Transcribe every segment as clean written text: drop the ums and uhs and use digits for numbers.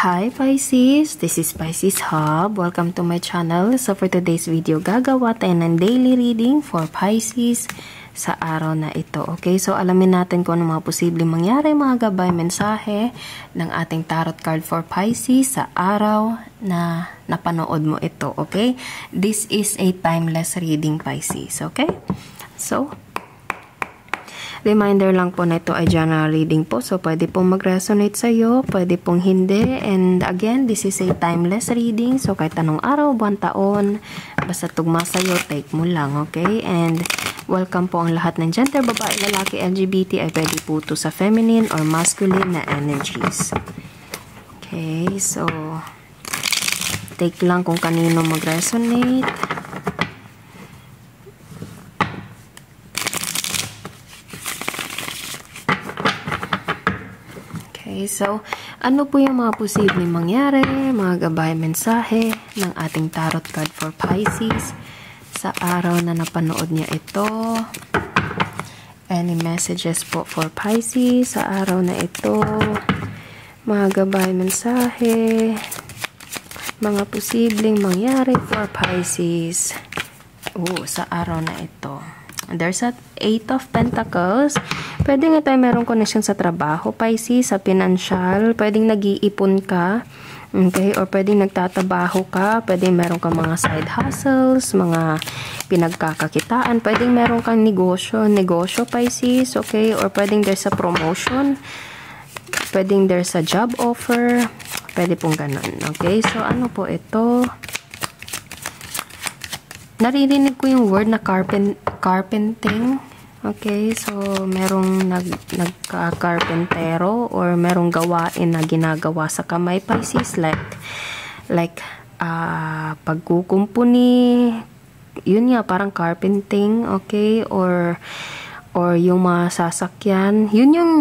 Hi Pisces, this is Pisces Hub. Welcome to my channel. So for today's video, gagawa tayo ng daily reading for Pisces sa araw na ito. Okay, so alamin natin kung ano mga posibleng mangyari, mga gabay, mensahe ng ating tarot card for Pisces sa araw na napanood mo ito. Okay, this is a timeless reading, Pisces. Okay, so reminder lang po na ito ay general reading po. So, pwede pong mag-resonate sa iyo, pwede pong hindi. And again, this is a timeless reading. So, kahit anong araw, buwan, taon, basta tugma sa iyo, take mo lang, okay? And welcome po ang lahat ng gender, babae, lalaki, LGBT, ay pwede po ito sa feminine or masculine na energies. Okay, so, take lang kung kanino mag-resonate. Okay, so, ano po yung mga posibleng mangyari, mga gabay mensahe ng ating tarot card for Pisces sa araw na napanood niya ito? Any messages po for Pisces sa araw na ito? Mga gabay mensahe, mga posibleng mangyari for Pisces sa araw na ito. There's an 8 of Pentacles. Pwede nga tayo merong connection sa trabaho, Pisces, sa financial. Pwedeng nag-iipon ka. Okay? Or pwedeng nagtatabaho ka. Pwedeng meron kang mga side hustles, mga pinagkakakitaan. Pwedeng meron kang negosyo, Pisces. Okay? Or pwedeng there's a promotion. Pwedeng there's a job offer. Pwede pong ganun. Okay? So, ano po ito? Naririnig ko yung word na carpenting. Okay, so merong nagka-carpentero or merong gawain na ginagawa sa kamay, Pisces, like pagkukumpuni, yun nga, parang carpenting, okay, or yung mga sasakyan, yun yung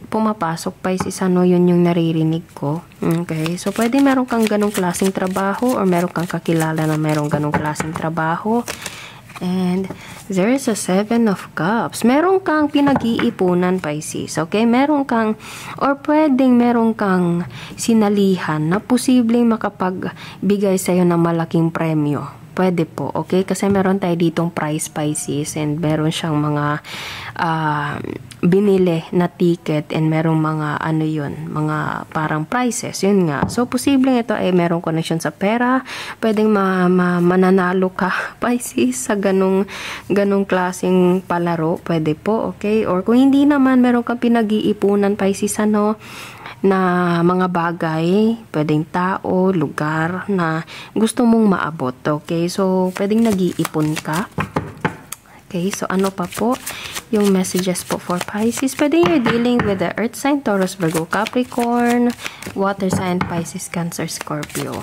pumapasok, Pisces, yun yung naririnig ko. Okay, so pwede meron kang ganong klaseng trabaho or meron kang kakilala na merong ganong klaseng trabaho. And there is a 7 of Cups. Meron kang pinag-iipunan, Pisces. Okay? Meron kang, or pwedeng meron kang sinalihan na posibleng makapagbigay sa'yo ng malaking premyo. Pwede po, okay? Kasi meron tayo ditong prize, Pisces, and meron siyang mga binili na ticket, and merong mga mga parang prizes, yun nga. So, posibleng ito ay merong connection sa pera, pwedeng mananalo ka, Pisces, sa ganong klaseng palaro, pwede po, okay? Or kung hindi naman, meron kang pinag-iipunan, Pisces, na mga bagay, pwedeng tao, lugar na gusto mong maabot, okay? So, pwedeng nag-iipon ka. Okay, so ano pa po yung messages po for Pisces? Pwede you're dealing with the Earth sign, Taurus, Virgo, Capricorn, Water sign, Pisces, Cancer, Scorpio.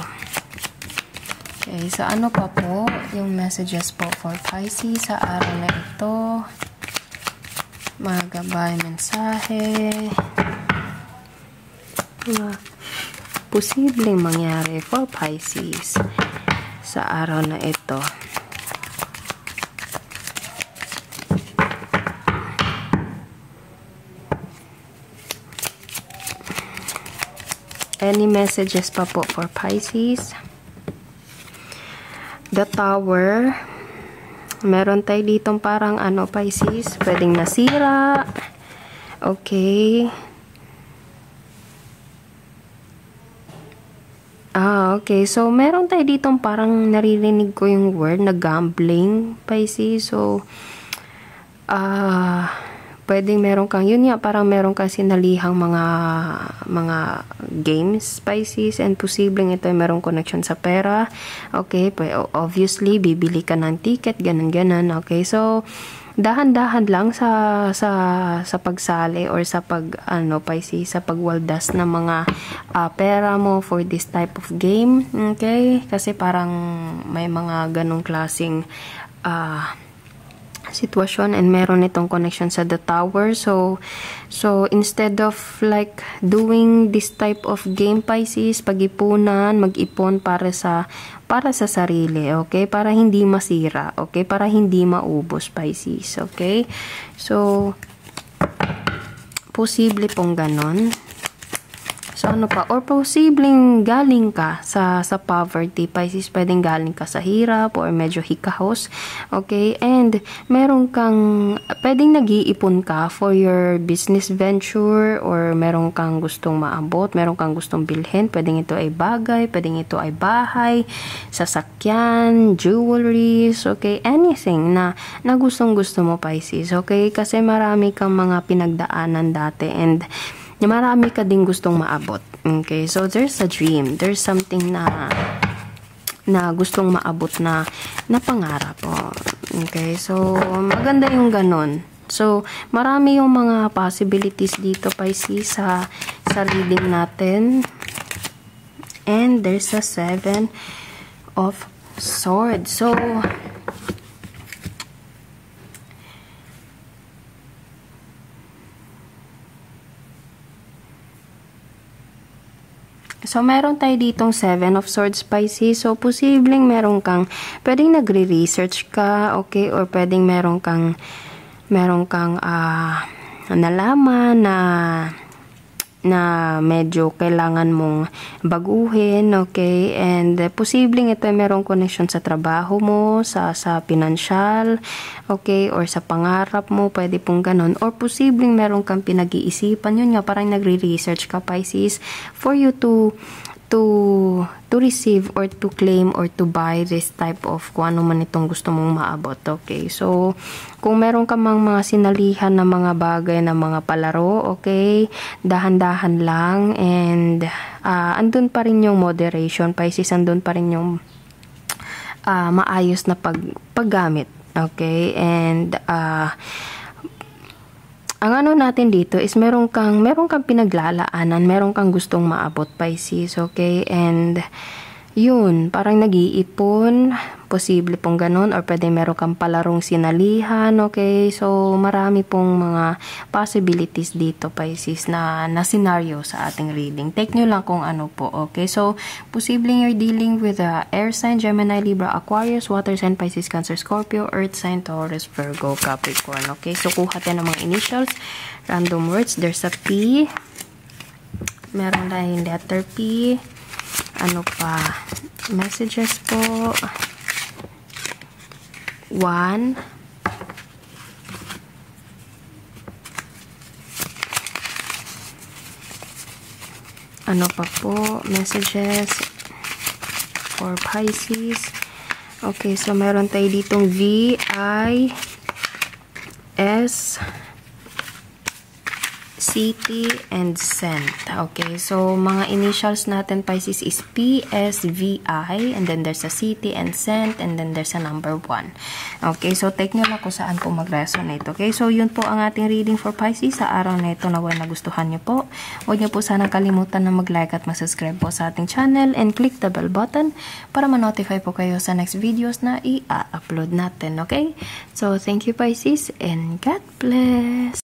Okay, so ano pa po yung messages po for Pisces sa araw na ito? Mga gabay mensahe, posibleng mangyari for Pisces sa araw na ito. Any messages pa po for Pisces? The Tower. Meron tayo ditong parang Pisces, pwedeng nasira. Okay. Okay. So, meron tayo ditong parang naririnig ko yung word na gambling, Pisces. So, pwedeng meron kang, yun nga, parang meron kang sinalihang mga games, Pisces, and posibleng ito ay merong connection sa pera. Okay. Obviously, bibili ka ng ticket, ganun-ganun. Okay. So, dahan-dahan lang sa pagsali or sa Pisces, sa pagwaldas ng mga pera mo for this type of game. Okay? Kasi parang may mga ganong klaseng sitwasyon, and meron itong connection sa the Tower. So instead of like doing this type of game, Pisces, pag-ipunan, mag-ipon para sa sarili, okay? Para hindi masira, okay? Para hindi maubos, Pisces, okay? So, posible pong ganon. So, ano pa? Or posibleng galing ka sa poverty, Pisces. Pwedeng galing ka sa hirap or medyo hikahos. Okay? And meron kang, pwedeng nag-iipon ka for your business venture or meron kang gustong maabot, meron kang gustong bilhin. Pwedeng ito ay bagay, pwedeng ito ay bahay, sasakyan, jewelries, okay? Anything na gustong-gusto mo, Pisces. Okay? Kasi marami kang mga pinagdaanan dati and marami ka din gustong maabot. Okay, so there's a dream. There's something na gustong maabot na pangarap. Oh. Okay, so maganda yung ganun. So, marami yung mga possibilities dito, Pisces, sa reading natin. And there's a 7 of Swords. So, meron tayo ditong 7 of Swords, Pisces. So, posibleng meron kang, pwedeng nagre-research ka, okay? Or pwedeng meron kang nalaman na medyo kailangan mong baguhin, okay? And posibleng ito ay merong connection sa trabaho mo, sa financial, okay? Or sa pangarap mo, pwede pong ganun. Or posibleng meron kang pinag-iisipan, yun nga, parang nagre-research ka, Pisces, for you to receive or to claim or to buy this type of kung ano man itong gusto mong maabot. Okay, so kung meron ka mga sinalihan na mga bagay na mga palaro, okay, dahan-dahan lang and andun pa rin yung moderation, Pisces, andun pa rin yung maayos na paggamit. Okay, and ang ano natin dito is meron kang pinaglalaanan, meron kang gustong maabot, Pisces, okay? And yun, parang nag-iipon, posible pong ganun, or pwede meron kang palarong sinalihan, okay? So, marami pong mga possibilities dito, Pisces, na scenario sa ating reading. Take nyo lang kung ano po, okay? So, posibleng you're dealing with air sign, Gemini, Libra, Aquarius, water sign, Pisces, Cancer, Scorpio, earth sign, Taurus, Virgo, Capricorn, okay? So, kuha tayo ng mga initials, random words. There's a P, meron tayong letter P, ano pa, messages po, 1, ano pa po, messages for Pisces. Okay, so meron tayo ditong V, I, S, City, and Sent. Okay, so mga initials natin, Pisces, is P, S, V, I, and then there's a City and Sent, and then there's a number 1. Okay, so take nyo lang kung saan po mag-resonate. Okay, so yun po ang ating reading for Pisces sa araw na ito. Naway nagustuhan nyo po. Huwag nyo po sanang kalimutan na mag-like at mag-subscribe po sa ating channel and click the bell button para ma-notify po kayo sa next videos na i-upload natin. Okay, so thank you, Pisces, and God bless!